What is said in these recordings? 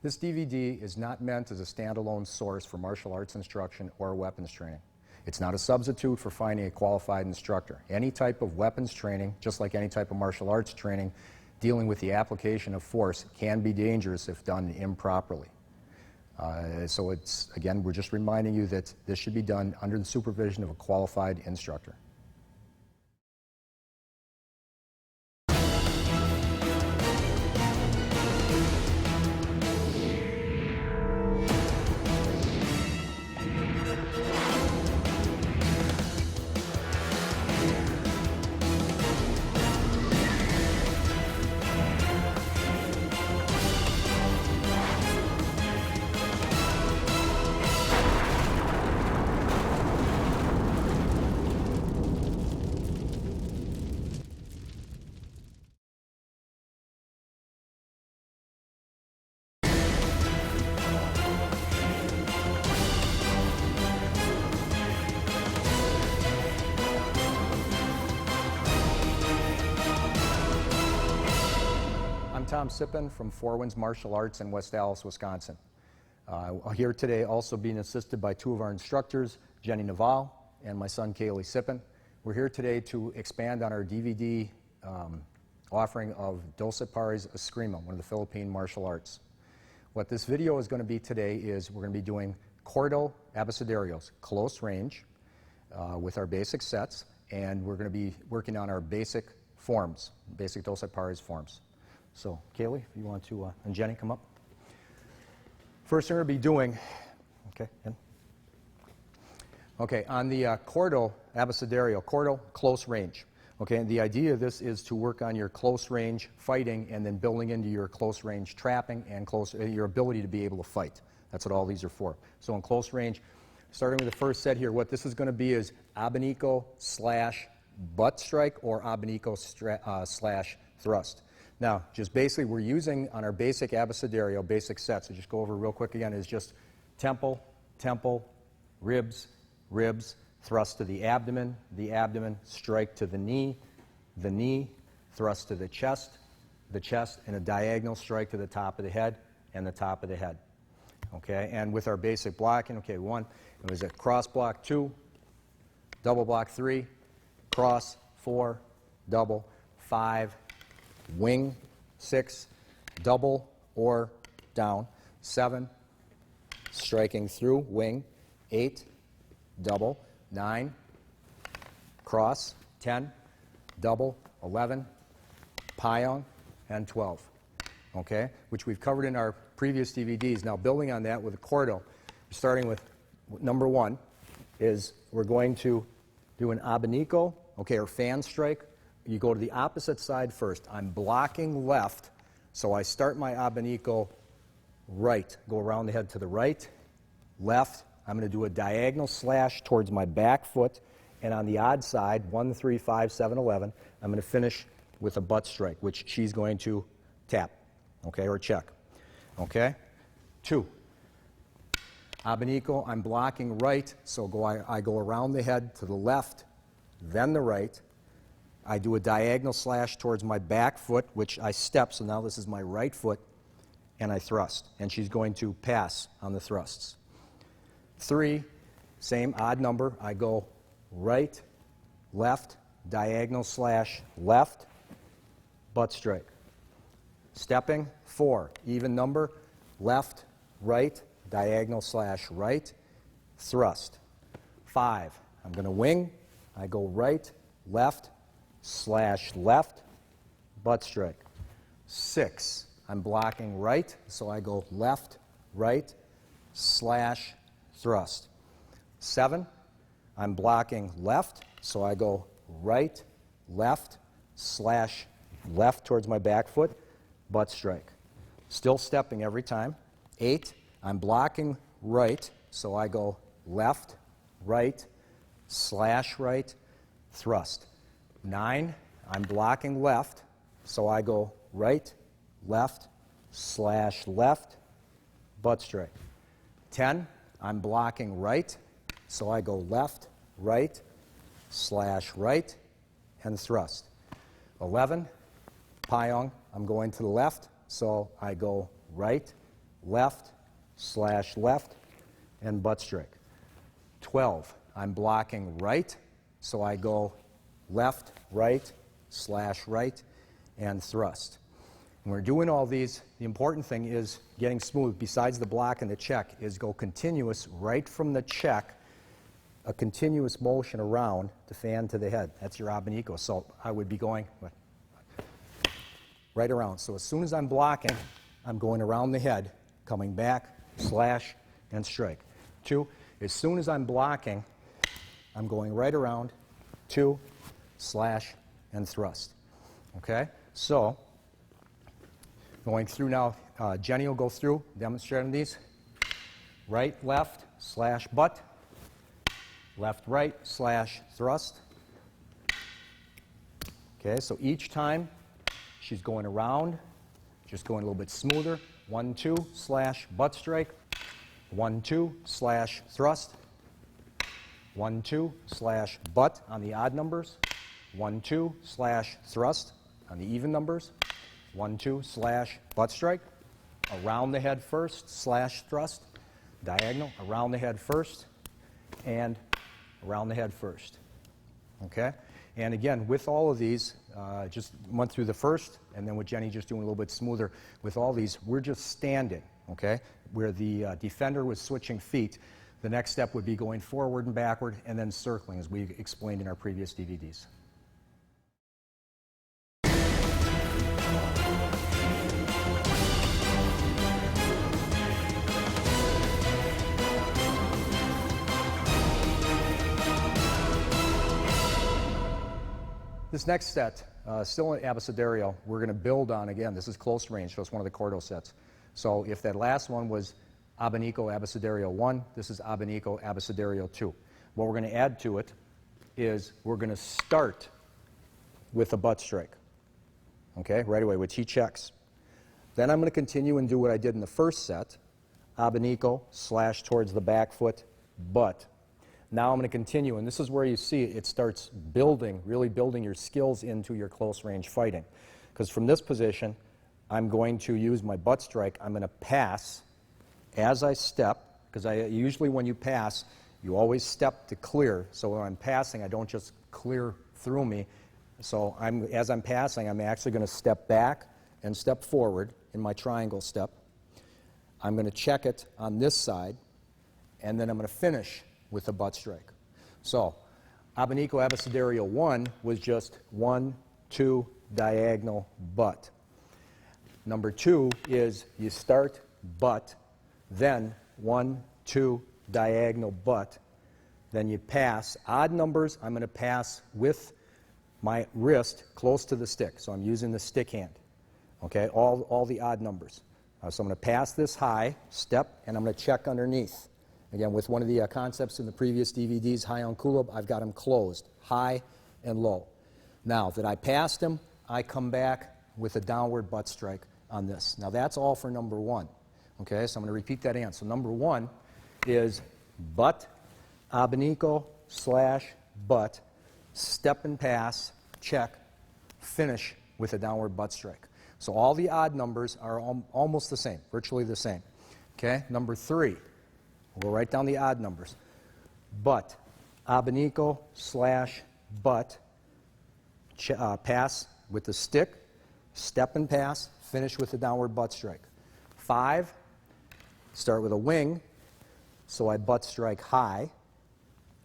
This DVD is not meant as a standalone source for martial arts instruction or weapons training. It's not a substitute for finding a qualified instructor. Any type of weapons training, just like any type of martial arts training, dealing with the application of force can be dangerous if done improperly. So it's, again, we're just reminding you that this should be done under the supervision of a qualified instructor. I'm Sipin from Four Winds Martial Arts in West Allis, Wisconsin. Here today also being assisted by two of our instructors, Jenny Naval and my son, Kaylee Sipin. We're here today to expand on our DVD offering of Doce ESKRIMA, one of the Philippine martial arts. What this video is going to be today is we're going to be doing Corto Abecedarios, close range, with our basic sets, and we're going to be working on our basic forms, basic Doce forms. So, Kaylee, if you want to, and Jenny, come up. First thing we're going to be doing, on the Corto Abecedario, Corto, close range. Okay, and the idea of this is to work on your close range fighting and then building into your close range trapping and your ability to be able to fight. That's what all these are for. So in close range, starting with the first set here, what this is going to be is abanico / butt strike or abanico / thrust. Now, just basically, we're using on our basic abecedario, basic sets, so just go over real quick again, is just temple, temple, ribs, ribs, thrust to the abdomen, strike to the knee, thrust to the chest, and a diagonal strike to the top of the head and the top of the head. Okay, and with our basic blocking, okay, 1, it was a cross block 2, double block 3, cross 4, double 5, wing 6, double or down 7, striking through wing 8, double 9, cross 10, double 11, pyong, and 12. Okay, which we've covered in our previous DVDs. Now, building on that with a Corto, starting with number 1 is we're going to do an abanico, okay, or fan strike. You go to the opposite side first. I'm blocking left, so I start my abanico right. Go around the head to the right, left. I'm going to do a diagonal slash towards my back foot, and on the odd side, 1, 3, 5, 7, 11, I'm going to finish with a butt strike, which she's going to tap, okay, or check. Okay? 2. Abanico, I'm blocking right, so I go around the head to the left, then the right. I do a diagonal slash towards my back foot, which I step, so now this is my right foot, and I thrust. And she's going to pass on the thrusts. 3, same odd number. I go right, left, diagonal slash left, butt strike. Stepping, 4, even number, left, right, diagonal slash right, thrust. 5, I'm going to wing. I go right, left, slash left, butt strike. 6, I'm blocking right, so I go left, right, slash thrust. 7, I'm blocking left, so I go right, left, slash left towards my back foot, butt strike. Still stepping every time. 8, I'm blocking right, so I go left, right, slash right, thrust. 9, I'm blocking left, so I go right, left, slash left, butt strike. 10, I'm blocking right, so I go left, right, slash right, and thrust. 11, pyong, I'm going to the left, so I go right, left, slash left, and butt strike. 12, I'm blocking right, so I go left, right, slash right, and thrust. When we're doing all these, the important thing is getting smooth, besides the block and the check, is go continuous right from the check, a continuous motion around to fan to the head. That's your abanico. So I would be going right around. So as soon as I'm blocking, I'm going around the head, coming back, slash, and strike. 2, as soon as I'm blocking, I'm going right around, 2, slash, and thrust. Okay? So, going through now, Jenny will go through, demonstrating these. Right, left, slash, butt. Left, right, slash, thrust. Okay, so each time she's going around, just going a little bit smoother. 1, 2, slash, butt strike. 1, 2, slash, thrust. 1, 2, slash, butt on the odd numbers. 1, 2, slash, thrust on the even numbers. 1, 2, slash, butt strike. Around the head first, slash, thrust. Diagonal, around the head first, and around the head first. Okay? And again, with all of these, just went through the first, and then with Jenny just doing a little bit smoother. With all these, we're just standing, okay? Where the defender was switching feet, the next step would be going forward and backward, and then circling, as we explained in our previous DVDs. This next set, still in Abecedario, we're going to build on, again, this is close range, so it's one of the Corto sets. So if that last one was Abanico Abecedario 1, this is Abanico Abecedario 2. What we're going to add to it is we're going to start with a butt strike, okay, right away with T checks. Then I'm going to continue and do what I did in the first set, Abanico, slash towards the back foot, butt. Now I'm going to continue, and this is where you see it starts building, really building your skills into your close range fighting. Because from this position, I'm going to use my butt strike. I'm going to pass as I step, because usually when you pass, you always step to clear. So when I'm passing, I don't just clear through me. So as I'm passing, I'm actually going to step back and step forward in my triangle step. I'm going to check it on this side, and then I'm going to finish with a butt strike. So, Abanico Abecedario 1 was just 1, 2, diagonal, butt. Number 2 is you start butt, then 1, 2, diagonal, butt. Then you pass. Odd numbers, I'm going to pass with my wrist close to the stick. So I'm using the stick hand. Okay, all the odd numbers. So I'm going to pass this high, step, and I'm going to check underneath. Again, with one of the concepts in the previous DVDs, high on Kulub, I've got them closed, high and low. Now that I passed him, I come back with a downward butt strike on this. Now that's all for number 1. Okay, so I'm going to repeat that again. So number 1 is butt, abanico, slash, butt, step and pass, check, finish with a downward butt strike. So all the odd numbers are almost the same, virtually the same. Okay, number 3. We'll write down the odd numbers. Butt, abanico, slash, butt, pass with the stick, step and pass, finish with a downward butt strike. 5, start with a wing, so I butt strike high,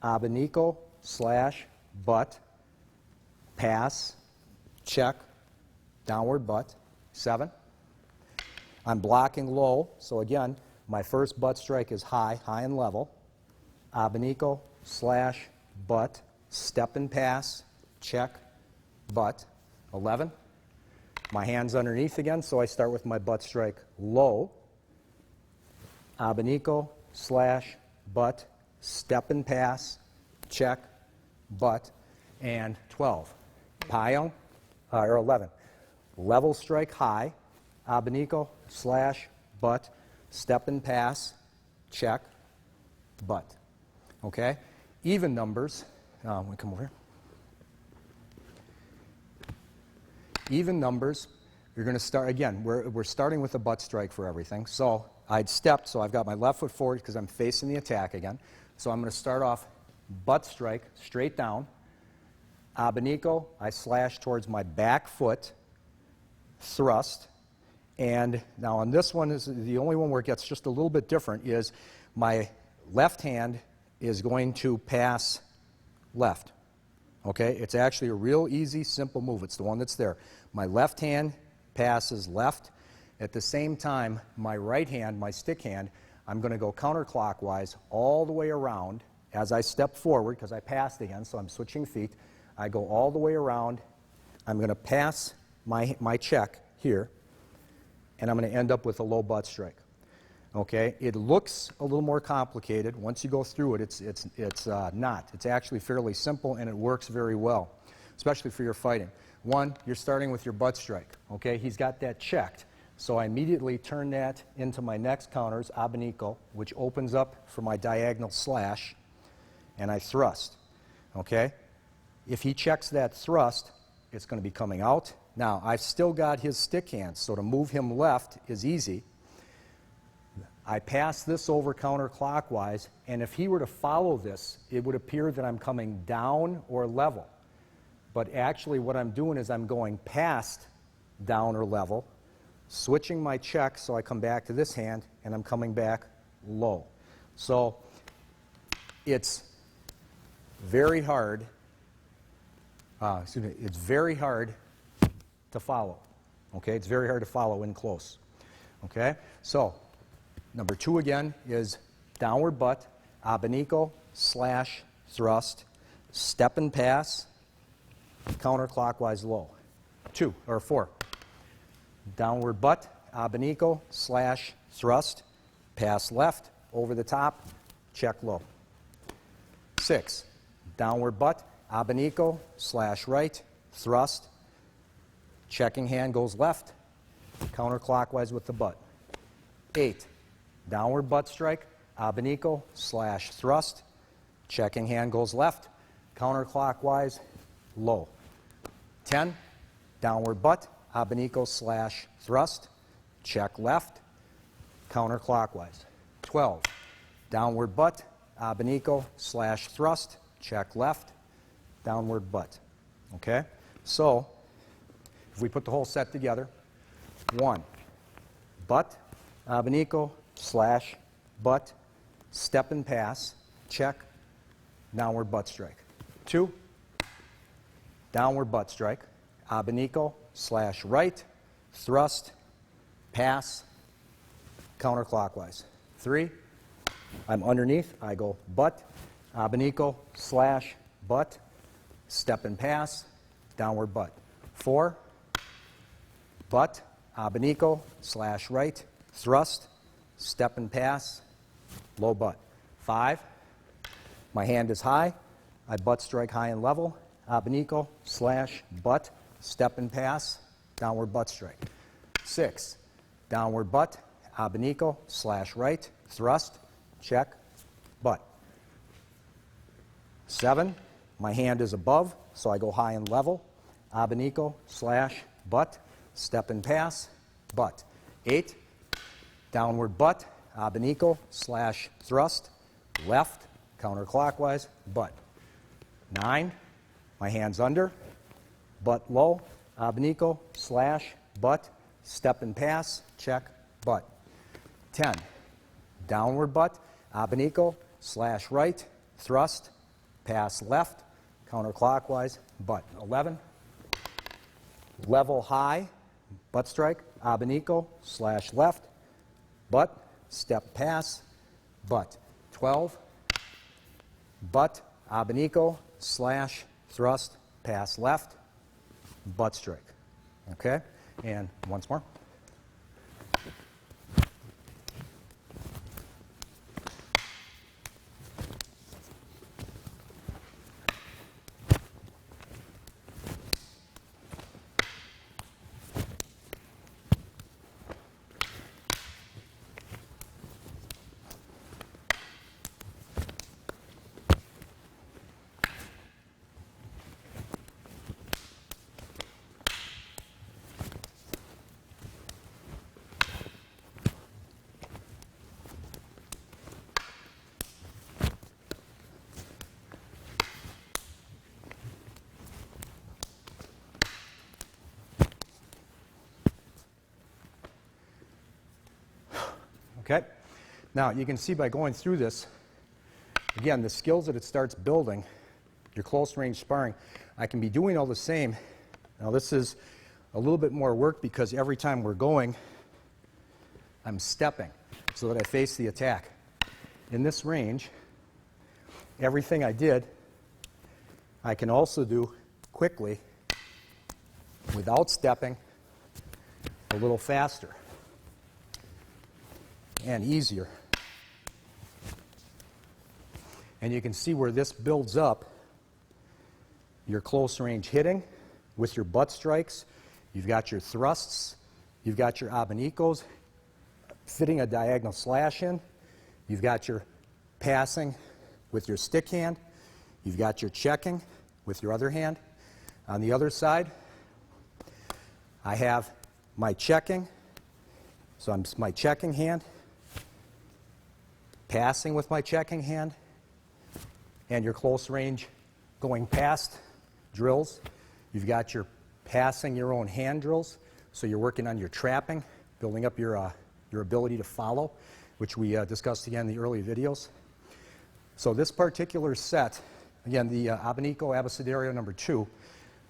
abanico, slash, butt, pass, check, downward butt. 7, I'm blocking low, so again, my first butt strike is high, high and level. Abanico, slash, butt, step and pass, check, butt. 11. My hand's underneath again, so I start with my butt strike low. Abanico, slash, butt, step and pass, check, butt. And 12. Payong, or 11. Level strike high, abanico, slash, butt, step and pass, check, butt. Okay? Even numbers, we come over here. Even numbers, you're going to start, again, we're starting with a butt strike for everything. So I'd step, so I've got my left foot forward because I'm facing the attack again. So I'm going to start off butt strike, straight down. Abanico, I slash towards my back foot, thrust. And now on this one, is the only one where it gets just a little bit different, is my left hand is going to pass left. Okay? It's actually a real easy, simple move. It's the one that's there. My left hand passes left. At the same time, my right hand, my stick hand, I'm going to go counterclockwise all the way around as I step forward, because I passed again, so I'm switching feet. I go all the way around. I'm going to pass my check here, and I'm going to end up with a low butt strike. Okay? It looks a little more complicated. Once you go through it, it's not. It's actually fairly simple, and it works very well, especially for your fighting. One, you're starting with your butt strike. Okay? He's got that checked. So I immediately turn that into my next counters, abanico, which opens up for my diagonal slash, and I thrust. Okay? If he checks that thrust, it's going to be coming out. Now, I've still got his stick hand, so to move him left is easy. I pass this over counterclockwise, and if he were to follow this, it would appear that I'm coming down or level. But actually what I'm doing is I'm going past down or level, switching my check so I come back to this hand, and I'm coming back low. So it's very hard, it's very hard to follow. Okay, it's very hard to follow in close. Okay, so number 2 again is downward butt, abanico, slash, thrust, step and pass, counterclockwise low. 2 or 4. Downward butt, abanico, slash, thrust, pass left, over the top, check low. 6. Downward butt, abanico, slash right, thrust, checking hand goes left, counterclockwise with the butt. 8. Downward butt strike, abanico, slash, thrust, checking hand goes left, counterclockwise, low. 10. Downward butt, abanico, slash, thrust, check left, counterclockwise. 12. Downward butt, abanico, slash, thrust, check left, downward butt. Okay? So, if we put the whole set together, 1. Butt, abanico, slash, butt, step and pass, check, downward butt strike. 2. Downward butt strike, abanico, slash right, thrust, pass, counterclockwise. 3. I'm underneath. I go butt, abanico, slash, butt, step and pass, downward butt. 4. Butt, abanico, slash right, thrust, step and pass, low butt. 5. My hand is high. I butt strike high and level, abanico, slash, butt, step and pass, downward butt strike. 6. Downward butt, abanico, slash right, thrust, check, butt. 7. My hand is above, so I go high and level, abanico, slash, butt, step and pass, butt. 8. Downward butt, abanico, slash, thrust, left, counterclockwise, butt. 9. My hand's under, butt low, abanico, slash, butt, step and pass, check, butt. 10. Downward butt, abanico, slash right, thrust, pass left, counterclockwise, butt. 11. Level high, butt strike, abanico, slash left, butt, step pass, butt. 12. Butt, abanico, slash, thrust, pass left, butt strike. Okay? And once more. Okay? Now, you can see by going through this, again, the skills that it starts building, your close range sparring, I can be doing all the same. Now, this is a little bit more work because every time we're going, I'm stepping so that I face the attack. In this range, everything I did, I can also do quickly without stepping, a little faster and easier. And you can see where this builds up your close range hitting with your butt strikes. You've got your thrusts, you've got your abanicos, fitting a diagonal slash in. You've got your passing with your stick hand. You've got your checking with your other hand. On the other side, I have my checking. So I'm my checking hand, passing with my checking hand, and your close range going past drills. You've got your passing your own hand drills, so you're working on your trapping, building up your ability to follow, which we discussed again in the early videos. So this particular set, again, the Abanico Abecedario number 2,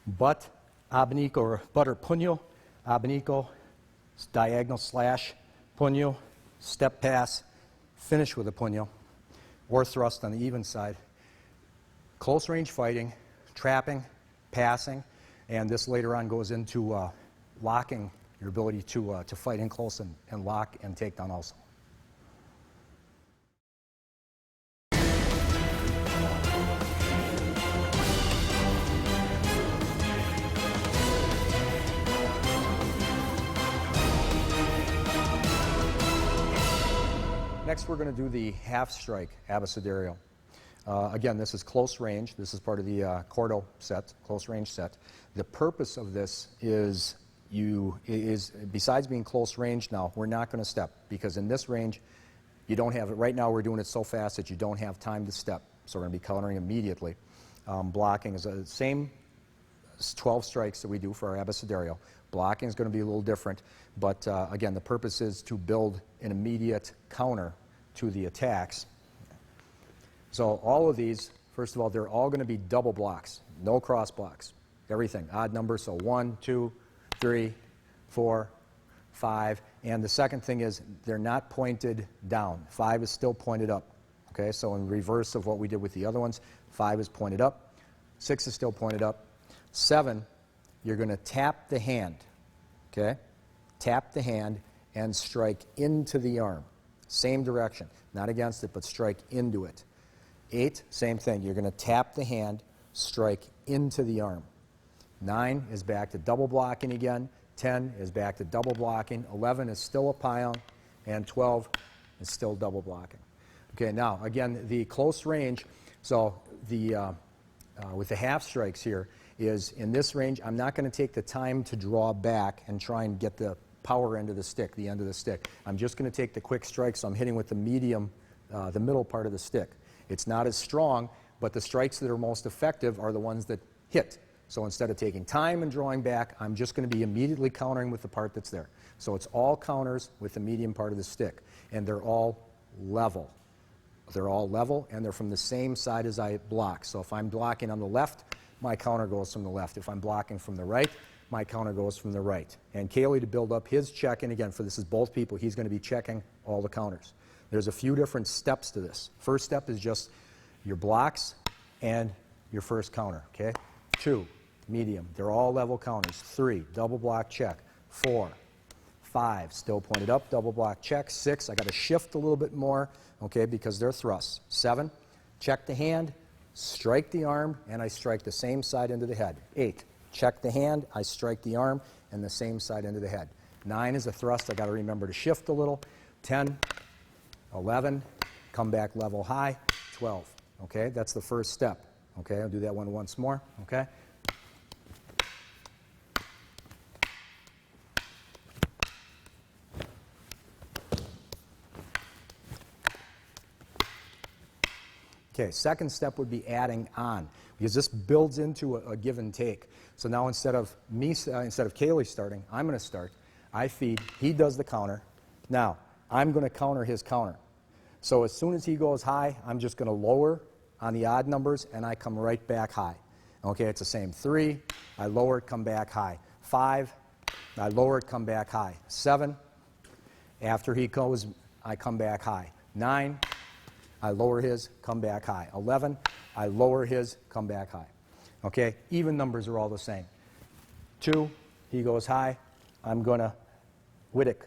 butt Abanico or butter puño, Abanico, diagonal slash, puño, step pass, finish with a puño, or thrust on the even side. Close range fighting, trapping, passing, and this later on goes into locking, your ability to fight in close and lock and take down also. Next, we're going to do the half strike abecedario. Again, this is close range. This is part of the Corto set, close range set. The purpose of this is besides being close range now, we're not going to step because in this range, you don't have it. Right now, we're doing it so fast that you don't have time to step. So we're going to be countering immediately. Blocking is the same 12 strikes that we do for our abecedario. Blocking is going to be a little different, but again, the purpose is to build an immediate counter to the attacks. So all of these, first of all, they're all going to be double blocks, no cross blocks, everything, odd numbers, so 1, 2, 3, 4, 5, and the second thing is they're not pointed down. 5 is still pointed up, okay? So in reverse of what we did with the other ones, 5 is pointed up, 6 is still pointed up, 7, you're going to tap the hand, okay? Tap the hand and strike into the arm. Same direction, not against it, but strike into it. 8, same thing. You're going to tap the hand, strike into the arm. 9 is back to double blocking again. 10 is back to double blocking. 11 is still a pion, and 12 is still double blocking. Okay, now again, the close range. So the with the half strikes here is in this range. I'm not going to take the time to draw back and try and get the power end of the stick, the end of the stick. I'm just going to take the quick strike. So I'm hitting with the medium, the middle part of the stick. It's not as strong, but the strikes that are most effective are the ones that hit. So instead of taking time and drawing back, I'm just going to be immediately countering with the part that's there. So it's all counters with the medium part of the stick, and they're all level. They're all level, and they're from the same side as I block. So if I'm blocking on the left, my counter goes from the left. If I'm blocking from the right, my counter goes from the right. And Kaylee, to build up his check, and again, for this is both people, he's going to be checking all the counters. There's a few different steps to this. First step is just your blocks and your first counter, okay? 2, medium. They're all level counters. 3, double block check. 4, 5, still pointed up, double block check. 6, I got to shift a little bit more, okay, because they're thrusts. 7, check the hand, strike the arm, and I strike the same side into the head. 8, check the hand, I strike the arm, and the same side into the head. 9 is a thrust. I got to remember to shift a little. 10, 11, come back level high, 12. Okay, that's the first step. Okay, I'll do that one once more. Okay. Okay, second step would be adding on, because this builds into a give and take. So now instead of Kaylee starting, I'm going to start. I feed, he does the counter. Now, I'm going to counter his counter. So as soon as he goes high, I'm just going to lower on the odd numbers, and I come right back high. Okay, it's the same. 3, I lower it, come back high. 5, I lower it, come back high. 7, after he goes, I come back high. 9, I lower his, come back high. 11, I lower his, come back high. Okay, even numbers are all the same. 2, he goes high, I'm going to Whittick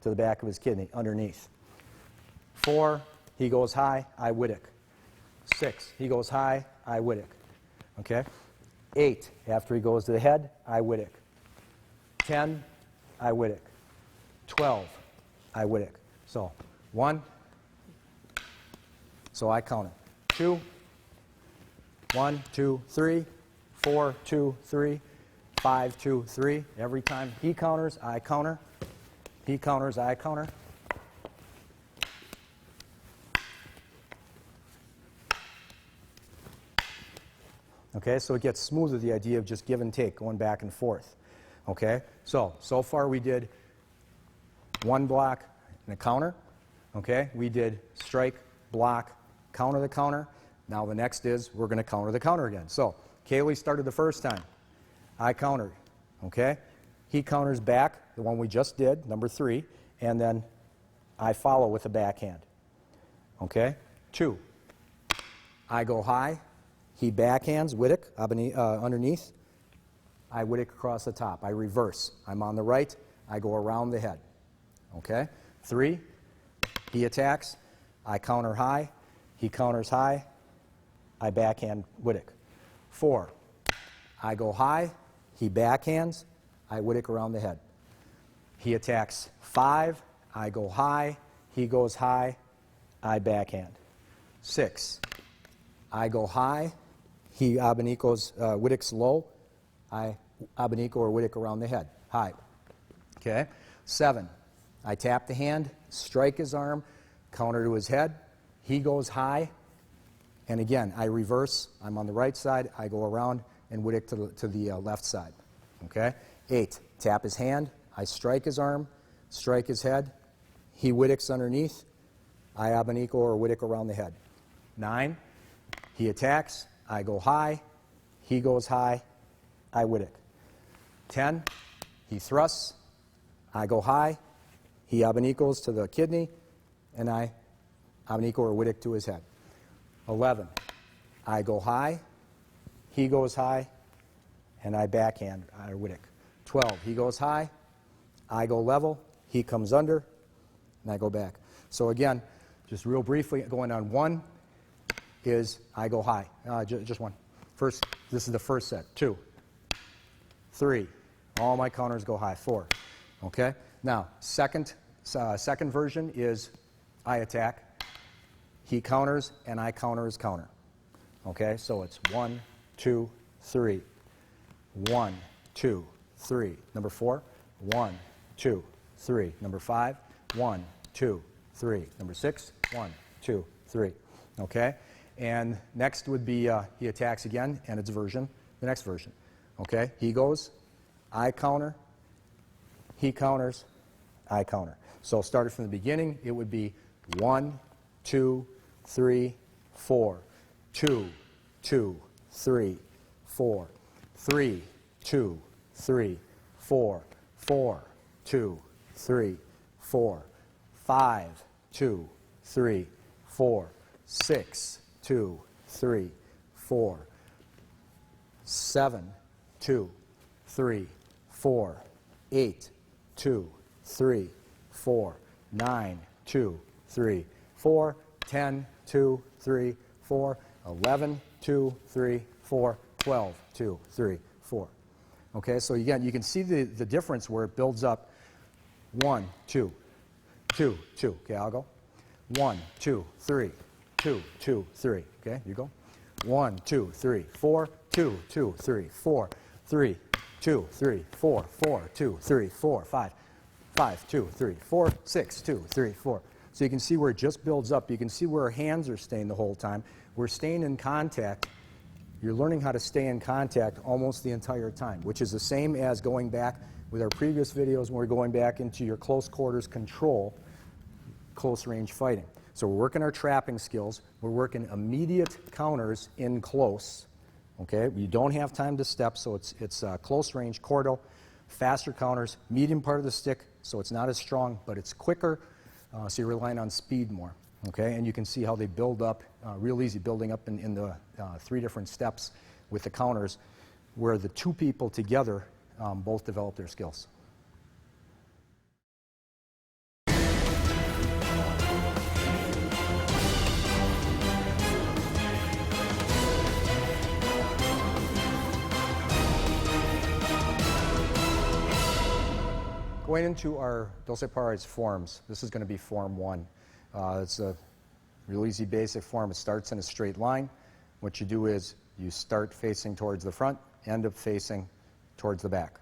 to the back of his kidney, underneath. 4, he goes high, I Whittick. 6, he goes high, I Whittick. Okay? 8, after he goes to the head, I Whittick. 10, I Whittick. 12, I Whittick. So 1, so I count it. 2, 1, 2, 3, 4, 2, 3, 5, 2, 3. Every time he counters, I counter. He counters, I counter. Okay, so it gets smoother, the idea of just give and take, going back and forth. Okay, so far we did one block and a counter. Okay, we did strike, block, counter the counter. Now the next is we're going to counter the counter again. So Kaylee started the first time. I countered. Okay, he counters back, the one we just did, number 3, and then I follow with a backhand. Okay, 2. I go high. He backhands, Whittick, underneath. I Whittick across the top. I reverse. I'm on the right. I go around the head. Okay? 3, he attacks. I counter high. He counters high. I backhand Whittick. 4, I go high. He backhands. I Whittick around the head. He attacks. 5, I go high. He goes high. I backhand. 6, I go high. He Abanicos, Whittick's low. I Abanico or Whittick around the head. High. Okay? 7, I tap the hand, strike his arm, counter to his head. He goes high. And again, I reverse. I'm on the right side. I go around and Whittick to the left side. Okay? 8, tap his hand. I strike his arm, strike his head. He Whitticks underneath. I Abanico or Whittick around the head. 9, he attacks. I go high. He goes high. I Whittick. 10, he thrusts. I go high. He Abanicos to the kidney. And I Abanico or Whittick to his head. 11, I go high. He goes high. And I backhand. I Whittick. 12, he goes high. I go level. He comes under. And I go back. So again, just real briefly, going on 1 is I go high. Just 1. First, this is the first set. 2, 3. All my counters go high. 4. Okay? Now, second version is I attack. He counters, and I counter his counter. Okay? So it's 1, 2, 3. 1, 2, 3. Number 4. 1, 2, 3. Number 5. 1, 2, 3. Number 6. 1, 2, 3. Okay? And next would be he attacks again, and it's the next version. Okay? He goes, I counter, he counters, I counter. So started from the beginning, it would be 1, 2, 3, 4, 2, 2, 3, 4, 3, 2, 3, 4, 4, 2, 3, 4, 5, 2, 3, 4, 6, 2, 3, 4, 7, 2, 3, 4, 8, 2, 3, 4, 9, 2, 3, 4, 10, 2, 3, 4, 11, 2, 3, 4, 12, 2, 3, 4. Okay, so again, you can see the difference where it builds up 1, 2, 2, 2. Okay, I'll go. 1, 2, 3, 2, 2, 3. Okay, you go. 1, 2, 3, 4, 2, 2, 3, 4, 3, 2, 3, 4, 4, 2, 3, 4, 5, 5, 2, 3, 4, 6, 2, 3, 4. So you can see where it just builds up. You can see where our hands are staying the whole time. We're staying in contact. You're learning how to stay in contact almost the entire time, which is the same as going back with our previous videos when we're going back into your close quarters control. close range fighting. So we're working our trapping skills. We're working immediate counters in close. Okay, you don't have time to step, so it's close range Corto, faster counters, medium part of the stick, so it's not as strong, but it's quicker, so you're relying on speed more. Okay, and you can see how they build up, real easy, building up in the 3 different steps with the counters, where the 2 people together both develop their skills. Going into our Doce forms, this is going to be form 1. It's a real easy basic form. It starts in a straight line. What you do is you start facing towards the front, end up facing towards the back.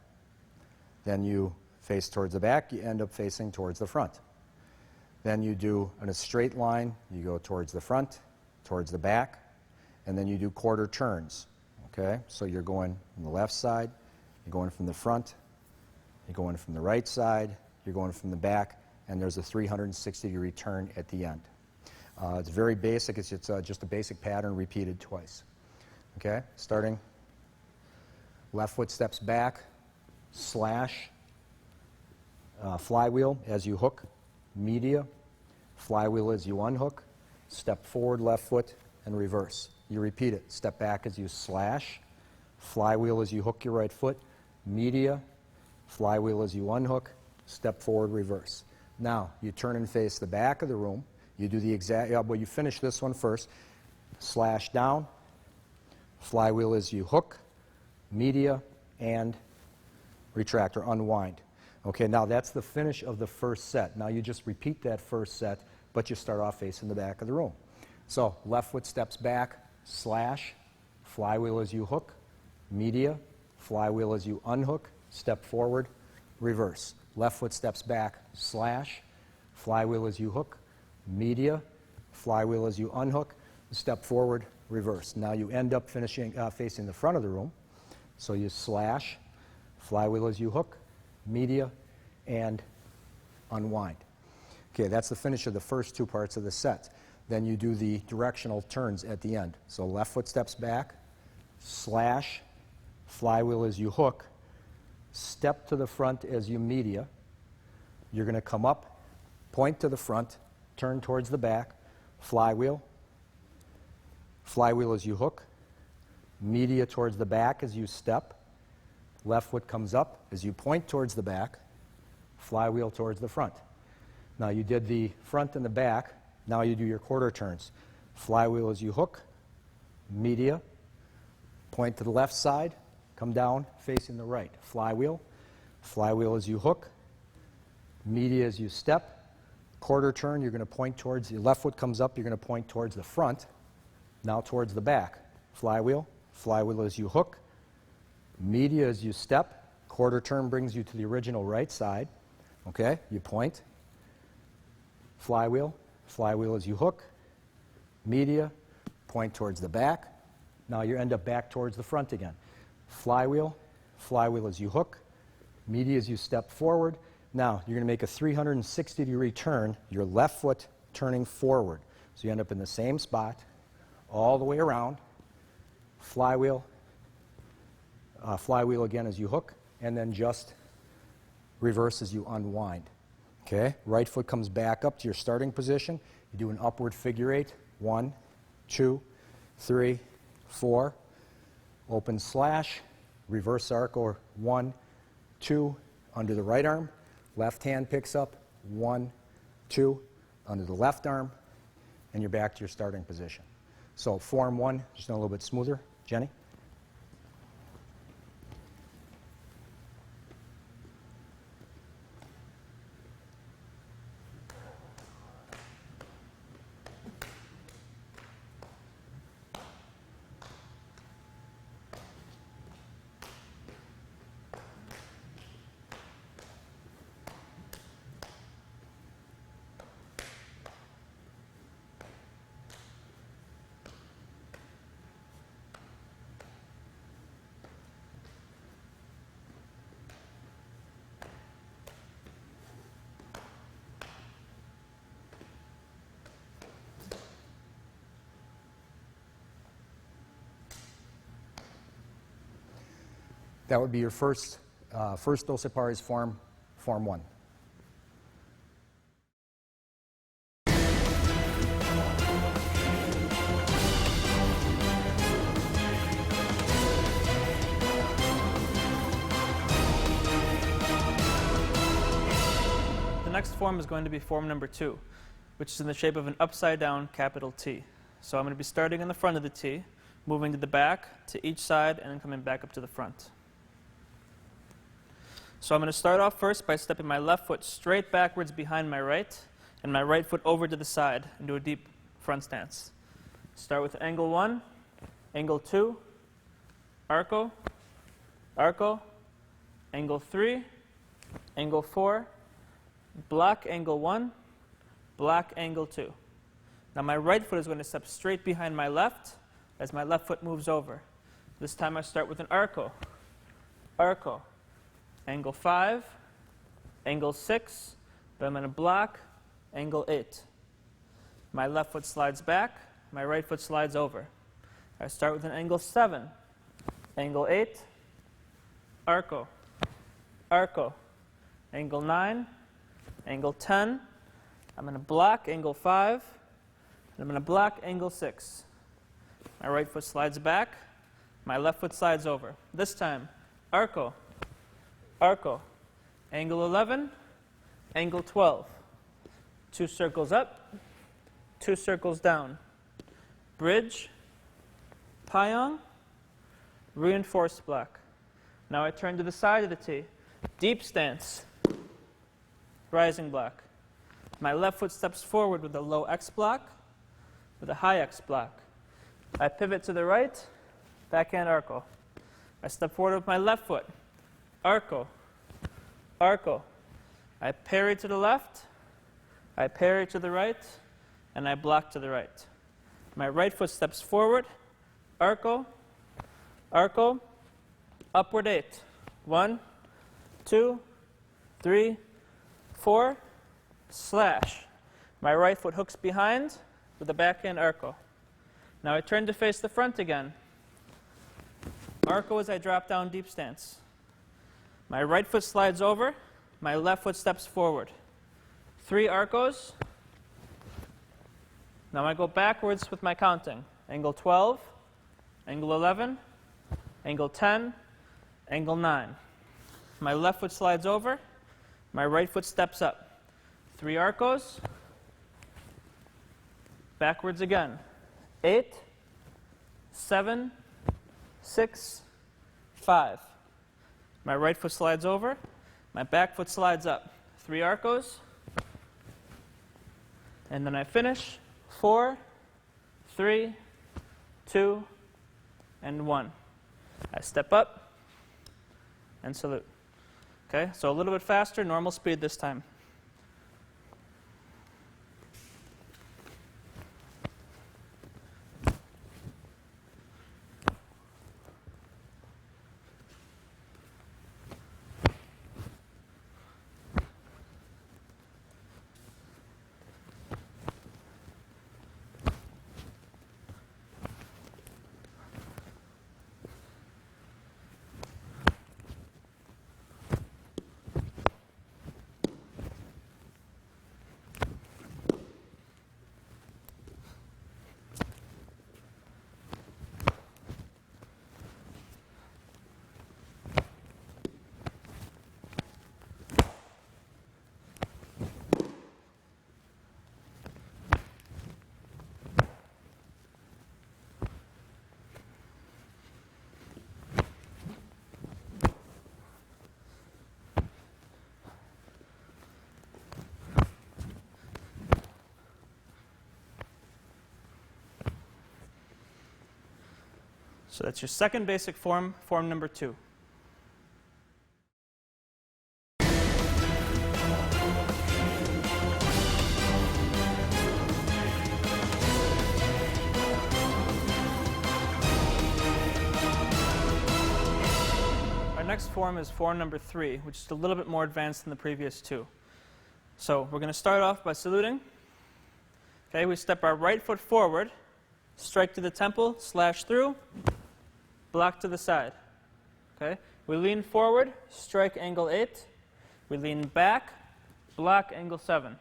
Then you face towards the back, you end up facing towards the front. Then you do in a straight line, you go towards the front, towards the back, and then you do quarter turns. Okay, so you're going from the left side, you're going from the front, you're going from the right side, you're going from the back, and there's a 360-degree turn at the end. It's very basic. It's just a basic pattern repeated twice. Okay, starting left foot steps back, slash, flywheel as you hook, media, flywheel as you unhook, step forward left foot, and reverse. You repeat it. Step back as you slash, flywheel as you hook your right foot, media, flywheel as you unhook, step forward, reverse. Now, you turn and face the back of the room. You do the exact, well, you finish this one first. Slash down, flywheel as you hook, media, and retract or unwind. Okay, now that's the finish of the first set. Now you just repeat that first set, but you start off facing the back of the room. So, left foot steps back, slash, flywheel as you hook, media, flywheel as you unhook, step forward, reverse. Left foot steps back, slash, flywheel as you hook, media, flywheel as you unhook, step forward, reverse. Now you end up finishing facing the front of the room. So you slash, flywheel as you hook, media, and unwind. Okay, that's the finish of the first 2 parts of the set. Then you do the directional turns at the end. So left foot steps back, slash, flywheel as you hook, step to the front as you media. You're going to come up, point to the front, turn towards the back, flywheel, flywheel as you hook, media towards the back as you step, left foot comes up as you point towards the back, flywheel towards the front. Now you did the front and the back, now you do your quarter turns. Flywheel as you hook, media, point to the left side, come down facing the right. Flywheel, flywheel as you hook, media as you step, quarter turn, you're going to point towards, the left foot comes up, you're going to point towards the front, now towards the back. Flywheel, flywheel as you hook, media as you step, quarter turn brings you to the original right side. Okay, you point, flywheel, flywheel as you hook, media, point towards the back. Now you end up back towards the front again. Flywheel, flywheel as you hook, media as you step forward. Now you're going to make a 360-degree turn, your left foot turning forward. So you end up in the same spot, all the way around. Flywheel, flywheel again as you hook, and then just reverse as you unwind. Okay, right foot comes back up to your starting position. You do an upward figure 8. 1, 2, 3, 4. Open slash, reverse arc or 1, 2, under the right arm. Left hand picks up, 1, 2, under the left arm, and you're back to your starting position. So form 1, just a little bit smoother. Jenny? That would be your first Doce Pares form, Form 1. The next form is going to be form number 2, which is in the shape of an upside down capital T. So I'm going to be starting in the front of the T, moving to the back, to each side, and then coming back up to the front. So I'm going to start off first by stepping my left foot straight backwards behind my right, and my right foot over to the side into a deep front stance. Start with angle 1, angle 2, arco, arco, angle 3, angle 4, block angle 1, block angle 2. Now my right foot is going to step straight behind my left as my left foot moves over. This time I start with an arco, arco, angle 5, angle 6, then I'm going to block angle 8. My left foot slides back, my right foot slides over. I start with an angle 7, angle 8, arco, arco, angle 9, angle 10, I'm going to block angle 5, and I'm going to block angle 6. My right foot slides back, my left foot slides over. This time, arco, arco, angle 11, angle 12. 2 circles up, 2 circles down. Bridge, payong, reinforced block. Now I turn to the side of the T. Deep stance, rising block. My left foot steps forward with a low X block, with a high X block. I pivot to the right, backhand arco. I step forward with my left foot, arco, arco. I parry to the left, I parry to the right, and I block to the right. My right foot steps forward, arco, arco, upward 8. 1, 2, 3, 4, slash. My right foot hooks behind with a backhand arco. Now I turn to face the front again. Arco as I drop down deep stance. My right foot slides over, my left foot steps forward. 3 arcos. Now I go backwards with my counting. Angle 12, angle 11, angle 10, angle 9. My left foot slides over, my right foot steps up. 3 arcos, backwards again. 8, 7, 6, 5. My right foot slides over, my back foot slides up. 3 arcos, and then I finish. 4, 3, 2, and 1. I step up and salute. Okay, so a little bit faster, normal speed this time. So that's your second basic form, form number 2. Our next form is form number 3, which is a little bit more advanced than the previous 2. So we're going to start off by saluting. Okay, we step our right foot forward, strike to the temple, slash through, block to the side. Okay? We lean forward, strike angle 8. We lean back, block angle 7.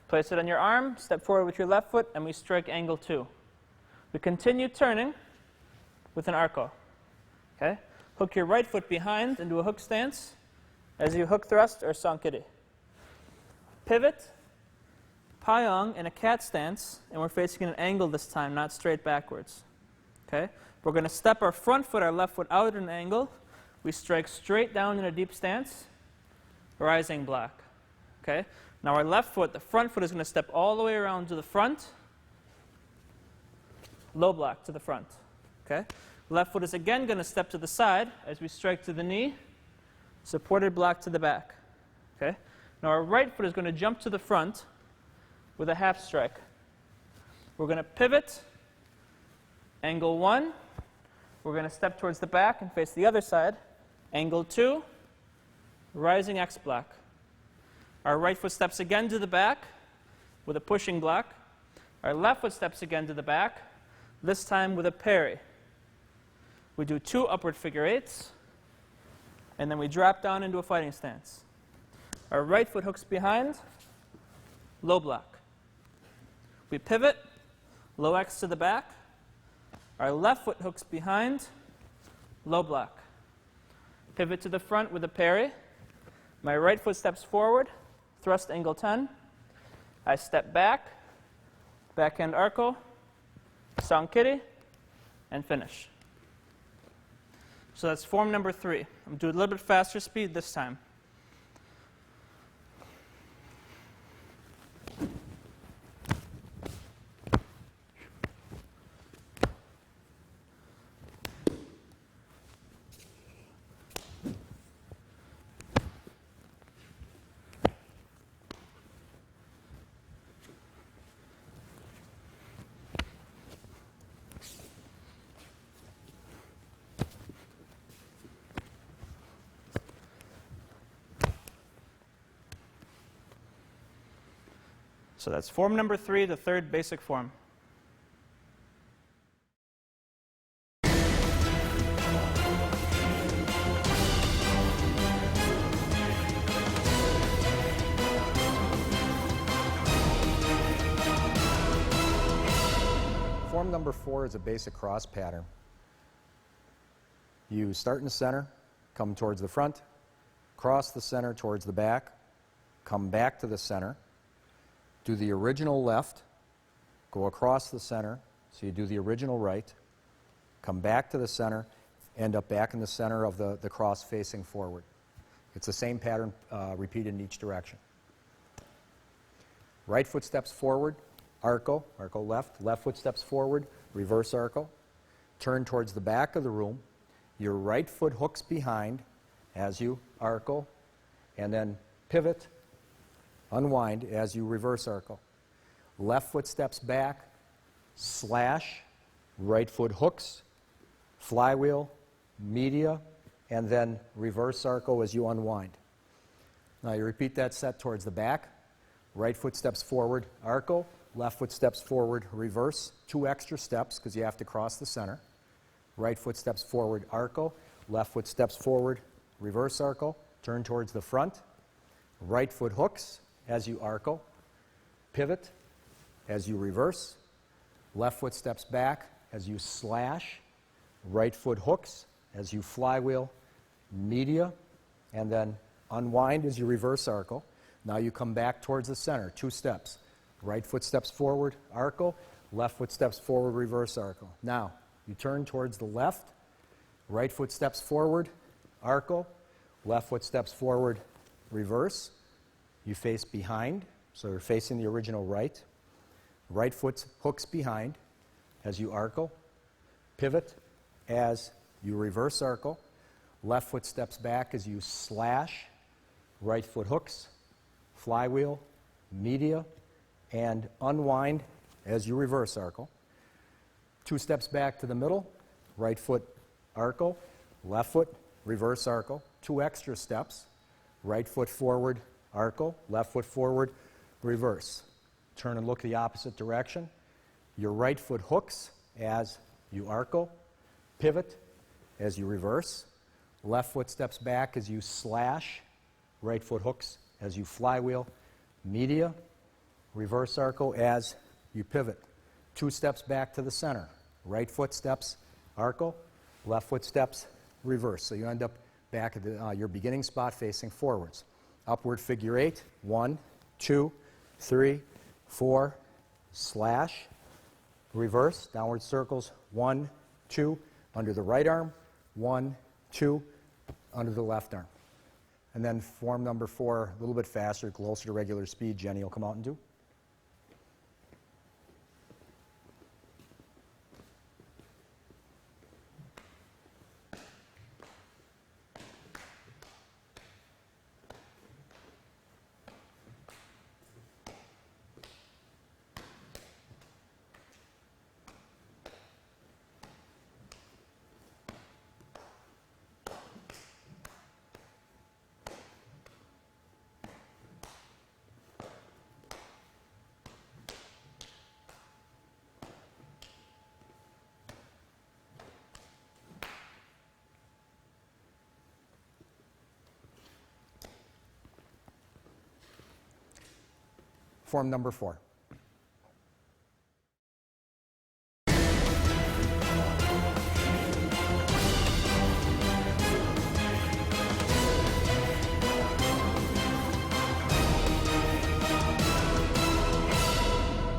Place it on your arm, step forward with your left foot, and we strike angle 2. We continue turning with an arco. Okay? Hook your right foot behind into a hook stance as you hook thrust or sankiri. Pivot, payong in a cat stance, and we're facing an angle this time, not straight backwards. Okay? We're going to step our front foot, our left foot, out at an angle. We strike straight down in a deep stance, rising block. Okay? Now our left foot, the front foot, is going to step all the way around to the front, low block to the front. Okay? Left foot is again going to step to the side as we strike to the knee, supported block to the back. Okay? Now our right foot is going to jump to the front with a half strike. We're going to pivot, angle 1. We're going to step towards the back and face the other side. Angle 2, rising X block. Our right foot steps again to the back with a pushing block. Our left foot steps again to the back, this time with a parry. We do 2 upward figure 8s, and then we drop down into a fighting stance. Our right foot hooks behind, low block. We pivot, low X to the back. Our left foot hooks behind, low block. Pivot to the front with a parry. My right foot steps forward, thrust angle 10. I step back, backhand arco, sankiri, and finish. So that's form number 3. I'm going to do a little bit faster speed this time. So that's form number 3, the third basic form. Form number 4 is a basic cross pattern. You start in the center, come towards the front, cross the center towards the back, come back to the center, do the original left, go across the center, so you do the original right, come back to the center, end up back in the center of the cross facing forward. It's the same pattern repeated in each direction. Right foot steps forward, arco, arco left, left foot steps forward, reverse arco, turn towards the back of the room, your right foot hooks behind as you arco, and then pivot, unwind as you reverse arco. Left foot steps back, slash, right foot hooks, flywheel, media, and then reverse arco as you unwind. Now you repeat that set towards the back. Right foot steps forward, arco, left foot steps forward, reverse, 2 extra steps because you have to cross the center. Right foot steps forward, arco, left foot steps forward, reverse arco, turn towards the front. Right foot hooks as you arco, pivot as you reverse, left foot steps back as you slash, right foot hooks as you flywheel, media, and then unwind as you reverse arco. Now you come back towards the center, 2 steps. Right foot steps forward, arco, left foot steps forward, reverse arco. Now you turn towards the left, right foot steps forward, arco, left foot steps forward, reverse. You face behind, so you're facing the original right. Right foot hooks behind as you arco, pivot as you reverse arco. Left foot steps back as you slash, right foot hooks, flywheel, media, and unwind as you reverse arco. 2 steps back to the middle, right foot arco, left foot reverse arco. 2 extra steps, right foot forward, arco, left foot forward, reverse. Turn and look the opposite direction. Your right foot hooks as you arco, pivot as you reverse. Left foot steps back as you slash. Right foot hooks as you flywheel. Media, reverse arco as you pivot. 2 steps back to the center. Right foot steps, arco. Left foot steps, reverse. So you end up back at your beginning spot facing forwards. Upward figure 8. 1, 2, 3, 4, slash. Reverse, downward circles. 1, 2, under the right arm. 1, 2, under the left arm. And then form number 4, a little bit faster, closer to regular speed. Jenny will come out and do. Form number 4.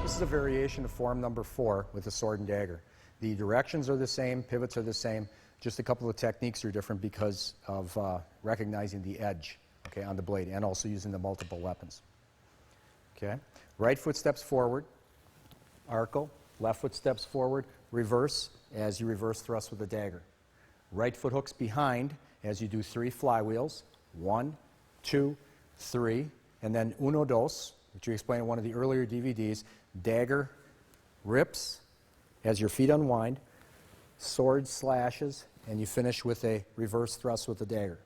This is a variation of form number 4 with the sword and dagger. The directions are the same, pivots are the same, just a couple of techniques are different because of recognizing the edge, okay, on the blade and also using the multiple weapons. Okay. Right foot steps forward, arco. Left foot steps forward, reverse as you reverse thrust with the dagger. Right foot hooks behind as you do 3 flywheels. 1, 2, 3, and then uno, dos, which you explained in one of the earlier DVDs. Dagger rips as your feet unwind, sword slashes, and you finish with a reverse thrust with the dagger.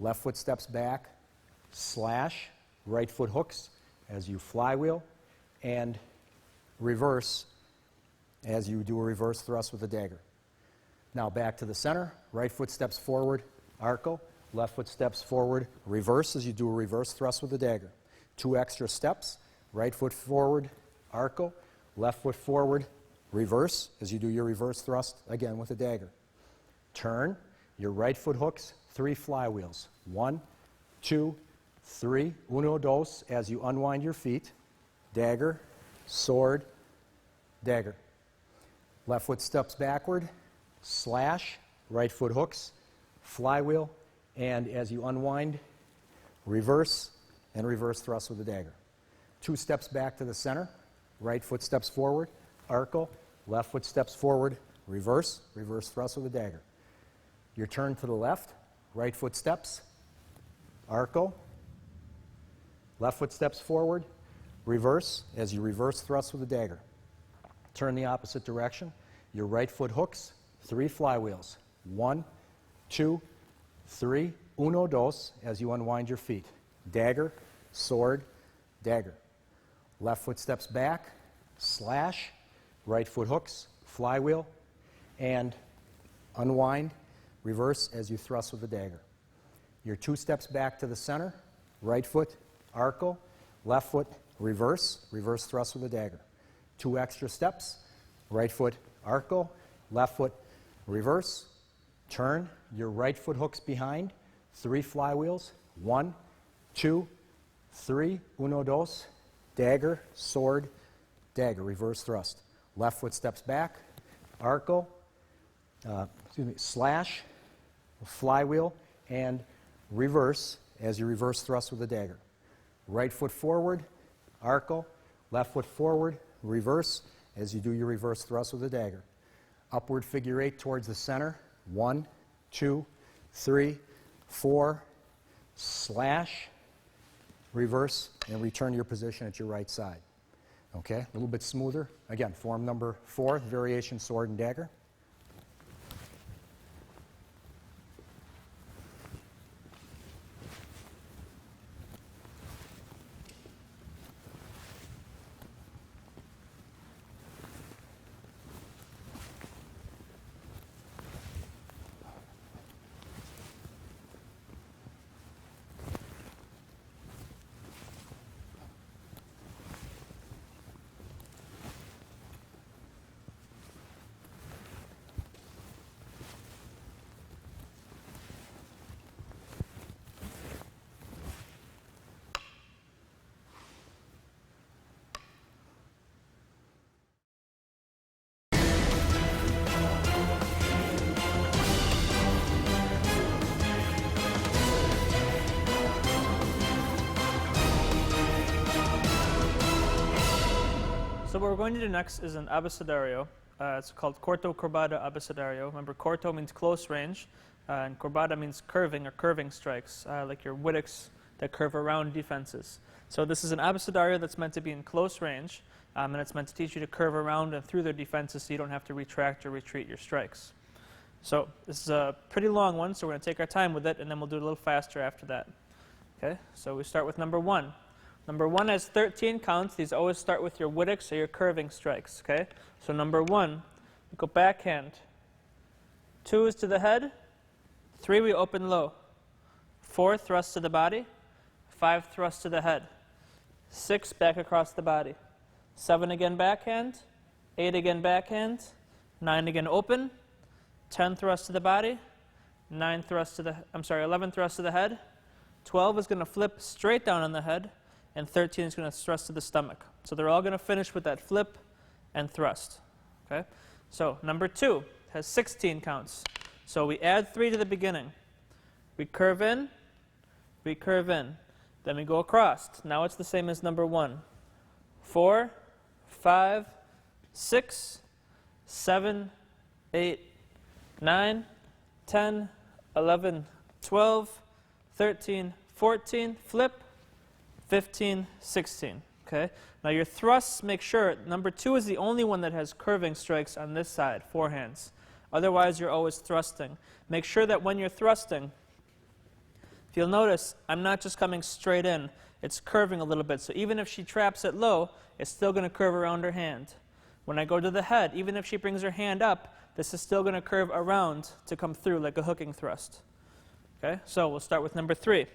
Left foot steps back, slash, right foot hooks as you flywheel, and reverse as you do a reverse thrust with the dagger. Now back to the center. Right foot steps forward, arco. Left foot steps forward, reverse as you do a reverse thrust with the dagger. 2 extra steps. Right foot forward, arco. Left foot forward, reverse as you do your reverse thrust again with the dagger. Turn. Your right foot hooks, 3 flywheels. 1, 2, 3, uno, dos, as you unwind your feet. Dagger, sword, dagger. Left foot steps backward, slash, right foot hooks, flywheel, and as you unwind, reverse, and reverse thrust with the dagger. 2 steps back to the center, right foot steps forward, arco, left foot steps forward, reverse, reverse thrust with the dagger. Your turn to the left, right foot steps, arco, left foot steps forward, reverse as you reverse thrust with the dagger. Turn the opposite direction. Your right foot hooks, 3 flywheels. 1, 2, 3, uno, dos, as you unwind your feet. Dagger, sword, dagger. Left foot steps back, slash, right foot hooks, flywheel, and unwind, reverse as you thrust with the dagger. Your 2 steps back to the center, right foot, arco, left foot, reverse, reverse thrust with the dagger. 2 extra steps, right foot, arco, left foot, reverse, turn, your right foot hooks behind, 3 flywheels, 1, 2, 3, uno, dos, dagger, sword, dagger, reverse thrust. Left foot steps back, arco, slash, flywheel, and reverse as you reverse thrust with the dagger. Right foot forward, arco, left foot forward, reverse as you do your reverse thrust with the dagger. Upward figure 8 towards the center. 1, 2, 3, 4, slash, reverse, and return to your position at your right side. Okay, a little bit smoother. Again, form number 4, variation sword and dagger. So what we're going to do next is an abecedario. It's called Corto Abecedarios. Remember, corto means close range, and corbata means curving or curving strikes, like your Wittix that curve around defenses. So this is an abecedario that's meant to be in close range, and it's meant to teach you to curve around and through their defenses so you don't have to retract or retreat your strikes. So this is a pretty long one, so we're going to take our time with it, and then we'll do it a little faster after that. Okay, so we start with number 1. Number 1 has 13 counts. These always start with your Wittix or your curving strikes. Okay, so number 1, we go backhand. 2 is to the head. 3 we open low. 4 thrust to the body. 5 thrust to the head. 6 back across the body. 7 again backhand. 8 again backhand. 9 again open. 10 thrust to the body. 11 thrust to the head. 12 is going to flip straight down on the head. And 13 is going to thrust to the stomach. So they're all going to finish with that flip and thrust. Okay? So number 2 has 16 counts. So we add 3 to the beginning. We curve in. Then we go across. Now it's the same as number 1. 4, 5, 6, 7, 8, 9, 10, 11, 12, 13, 14, flip, 15, 16. Okay? Now your thrusts, make sure, number 2 is the only one that has curving strikes on this side, forehands. Otherwise, you're always thrusting. Make sure that when you're thrusting, if you'll notice, I'm not just coming straight in. It's curving a little bit. So even if she traps it low, it's still going to curve around her hand. When I go to the head, even if she brings her hand up, this is still going to curve around to come through like a hooking thrust. Okay? So we'll start with number 3.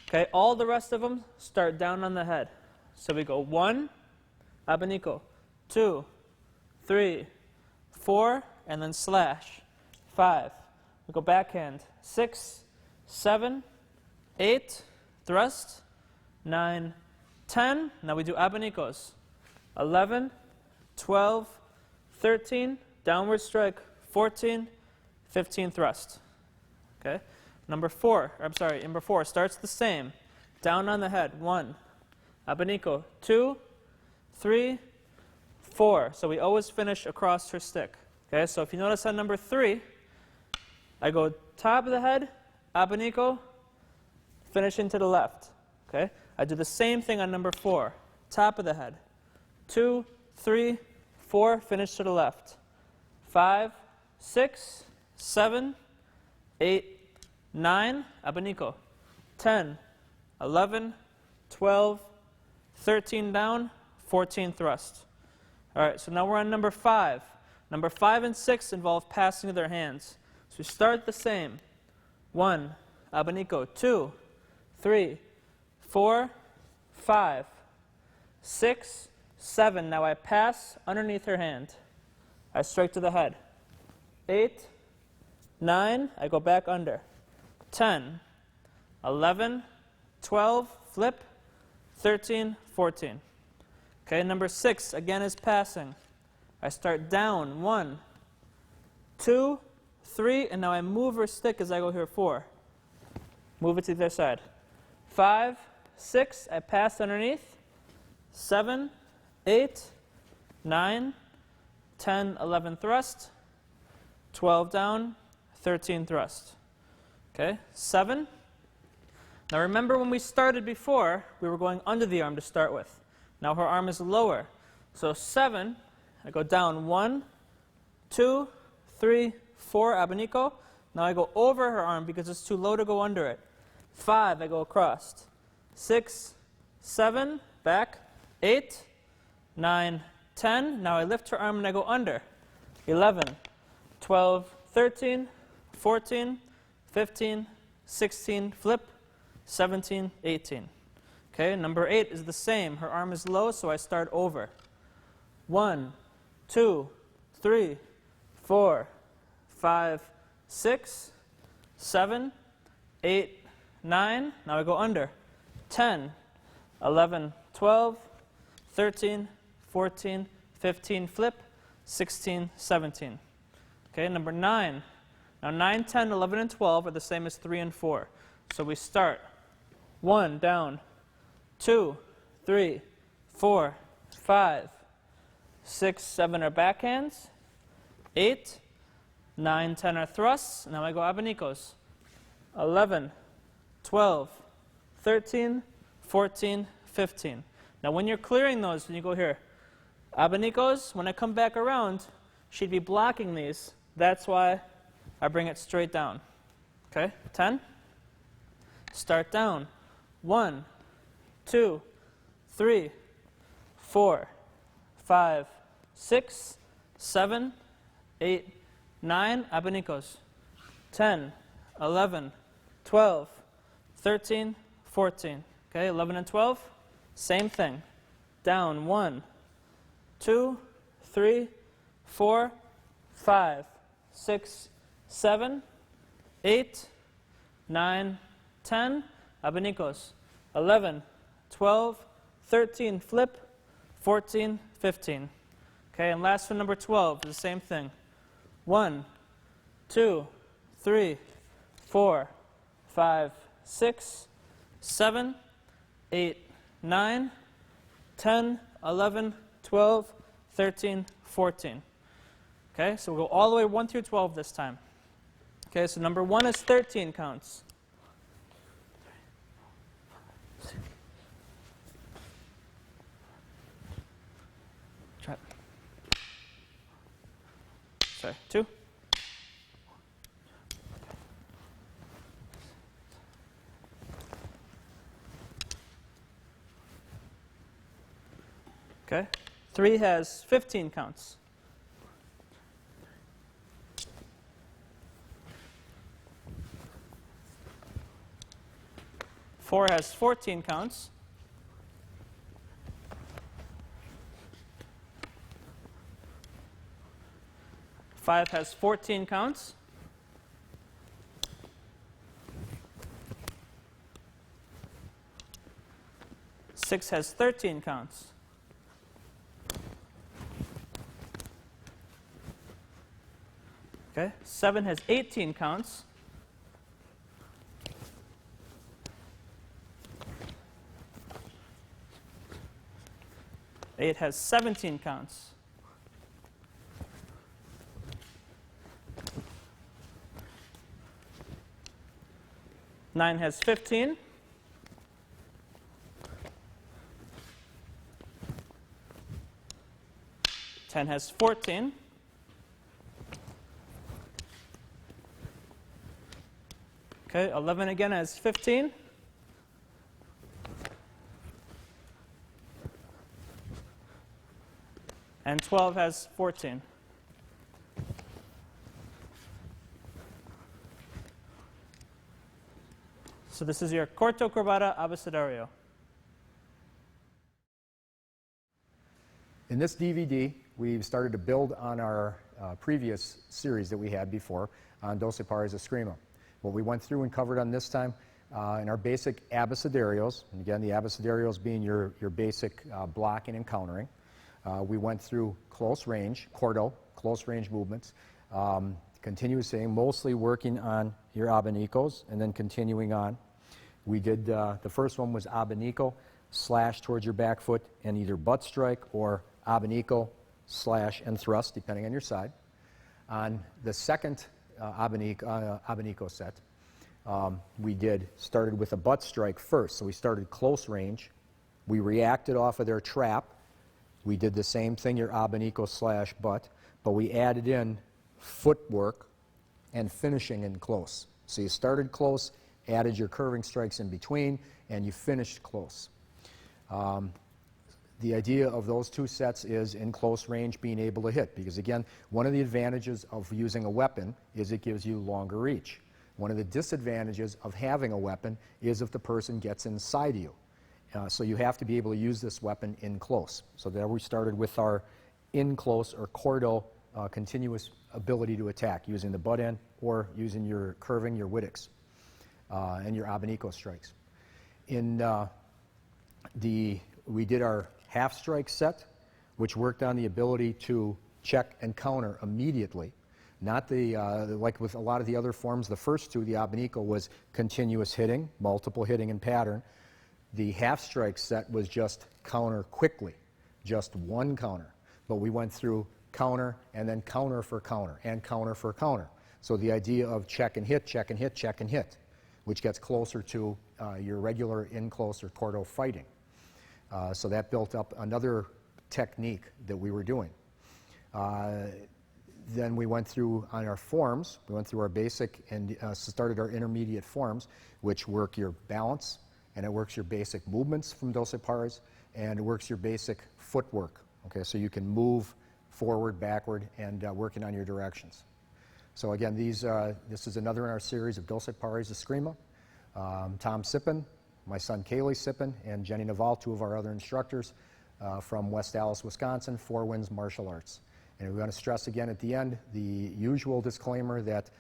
Okay, all the rest of them start down on the head. So we go 1, abanico, 2, 3, 4, and then slash. 5, we go backhand. 6, 7, 8, thrust. 9, 10, now we do abanicos. 11, 12, 13, downward strike. 14, 15, thrust. Okay? Number 4 starts the same. Down on the head. 1. Abanico. 2, 3, 4. So we always finish across her stick. Okay, so if you notice on number 3, I go top of the head, abanico, finishing to the left. Okay? I do the same thing on number 4. Top of the head. 2, 3, 4, finish to the left. 5, 6, 7, 8, 9, abanico. 10, 11, 12, 13 down, 14 thrust. All right, so now we're on number 5. Number 5 and 6 involve passing of their hands. So we start the same. 1, abanico. 2, 3, 4, 5, 6, 7. Now I pass underneath her hand. I strike to the head. 8, 9, I go back under. 10, 11, 12, flip, 13, 14. Okay, number 6, again, is passing. I start down, 1, 2, 3, and now I move her stick as I go here, 4. Move it to the other side. 5, 6, I pass underneath. 7, 8, 9, 10, 11, thrust. 12 down, 13 thrust. Okay, 7. Now remember when we started before, we were going under the arm to start with. Now her arm is lower. So 7, I go down 1, 2, 3, 4, abanico. Now I go over her arm because it's too low to go under it. 5, I go across. 6, 7, back. 8, 9, 10. Now I lift her arm and I go under. 11, 12, 13, 14, 15, 16, flip, 17, 18. Okay, number 8 is the same. Her arm is low, so I start over. 1, 2, 3, 4, 5, 6, 7, 8, 9. Now I go under. 10, 11, 12, 13, 14, 15, flip, 16, 17. Okay, number 9. Now 9, 10, 11, and 12 are the same as 3 and 4. So we start 1, down, 2, 3, 4, 5, 6, 7 are backhands. 8, 9, 10 are thrusts. Now I go abanicos. 11, 12, 13, 14, 15. Now when you're clearing those, when you go here, abanicos, when I come back around, she'd be blocking these. That's why I bring it straight down. Okay, 10. Start down. 1, 2, 3, 4, 5, 6, 7, 8, 9, abanicos. 10, 11, 12, 13, 14. Okay, 11 and 12, same thing. Down, 1, 2, 3, 4, 5, 6, 7, 8, 9, 10, abanicos. 11, 12, 13, flip, 14, 15. Okay, and last one, number 12, the same thing. 1, 2, 3, 4, 5, 6, 7, 8, 9, 10, 11, 12, 13, 14. Okay, so we'll go all the way 1 through 12 this time. Okay, so number 1 is 13 counts. Try it. Sorry, 2. Okay, 3 has 15 counts. 4 has 14 counts. 5 has 14 counts. 6 has 13 counts. Okay, 7 has 18 counts. 8 has 17 counts. 9 has 15. 10 has 14. Okay, 11 again has 15. And 12 has 14. So this is your Corto Abecedarios. In this DVD, we've started to build on our previous series that we had before on Doce ESKRIMA. What we went through and covered on this time in our basic abecedarios, and again the abecedarios being your basic blocking and countering. We went through close range, Corto, close range movements, continuous hitting, mostly working on your abanicos and then continuing on. We did, the first one was abanico, slash towards your back foot and either butt strike or abanico, slash and thrust, depending on your side. On the second abanico set, we started with a butt strike first. So we started close range. We reacted off of their trap. We did the same thing, your abanico slash butt, but we added in footwork and finishing in close. So you started close, added your curving strikes in between, and you finished close. The idea of those two sets is in close range being able to hit, because again, one of the advantages of using a weapon is it gives you longer reach. One of the disadvantages of having a weapon is if the person gets inside you. So you have to be able to use this weapon in close. So there we started with our in close or Corto continuous ability to attack using the butt end or using your curving, your wittix, and your abanico strikes. We did our half strike set, which worked on the ability to check and counter immediately. Not like with a lot of the other forms, the first two, the abanico was continuous hitting, multiple hitting and pattern. The half strike set was just counter quickly, just one counter. but we went through counter and then counter for counter and counter for counter. So the idea of check and hit, check and hit, check and hit, which gets closer to your regular in-close or Corto fighting. So that built up another technique that we were doing. Then we went through on our forms, we went through our basic and started our intermediate forms, which work your balance, and it works your basic movements from Doce pares, and it works your basic footwork. Okay, so you can move forward, backward, and working on your directions. So again, this is another in our series of Doce pares ESKRIMA. Tom Sipin, my son Kaylee Sipin, and Jenny Naval, two of our other instructors from West Allis, Wisconsin, Four Winds Martial Arts. And we want to stress again at the end the usual disclaimer that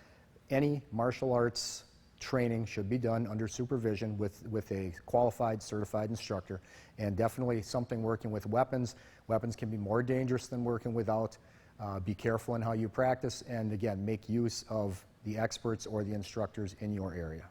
any martial arts training should be done under supervision with a qualified, certified instructor, and definitely something working with weapons. Weapons can be more dangerous than working without. Be careful in how you practice, and again, make use of the experts or the instructors in your area.